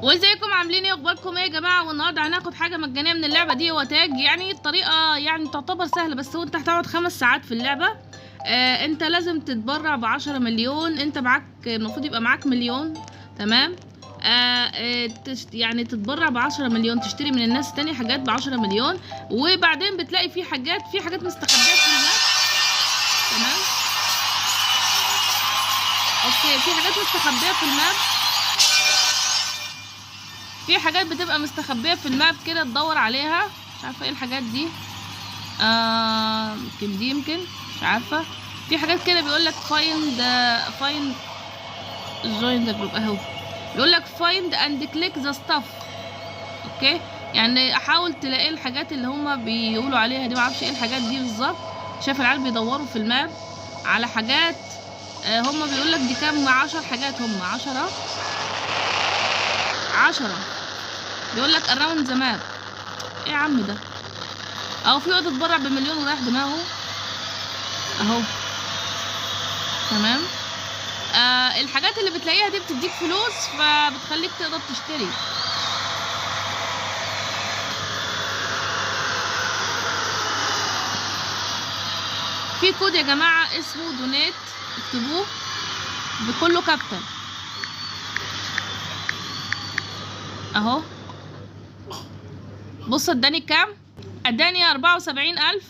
وازيكم عاملين ايه؟ اخباركم ايه يا جماعه؟ والنهارده هناخد حاجه مجانيه من اللعبه دي. هو تاج، يعني الطريقه يعني تعتبر سهله، بس هو انت هتقعد 5 ساعات في اللعبه. انت لازم تتبرع ب10 مليون. انت معاك المفروض يبقى معاك مليون، تمام؟ يعني تتبرع ب10 مليون، تشتري من الناس تاني حاجات ب10 مليون، وبعدين بتلاقي في حاجات مستخبيه في الماب. تمام، اوكي، في حاجات مستخبيه في الماب، في حاجات بتبقى مستخبيه في الماب كده تدور عليها. مش عارفه ايه الحاجات دي. يمكن دي، يمكن، مش عارفه. في حاجات كده بيقول لك فايند جوين ذا جروب اهو، بيقول لك فايند اند كليك ذا ستاف. اوكي، يعني احاول تلاقي الحاجات اللي هما بيقولوا عليها دي. معرفش ايه الحاجات دي بالظبط. شايف العيال بيدوروا في الماب على حاجات. هما بيقول لك دي كام؟ 10 حاجات، هما 10 بيقول لك اراوند ذا ماب. ايه يا عم ده؟ اهو في وقت اتبرع بمليون ورايح دماغه اهو. تمام. الحاجات اللي بتلاقيها دي بتديك فلوس، فبتخليك تقدر تشتري. في كود يا جماعه اسمه دونيت، اكتبوه بكله كابيتال اهو. بص اداني كام؟ اداني 74,000.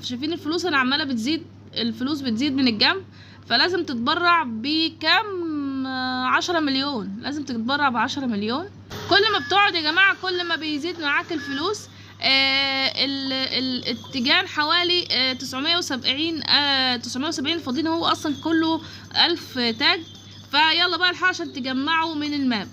شايفين الفلوس انا عماله بتزيد، الفلوس بتزيد من الجنب. فلازم تتبرع بكام؟ 10 مليون. لازم تتبرع ب10 مليون. كل ما بتقعد يا جماعه كل ما بيزيد معاك الفلوس. الاتجان حوالي 970 فاضيين. هو اصلا كله 1000 تاج. فيلا بقى الحق عشان تجمعوا من الماب.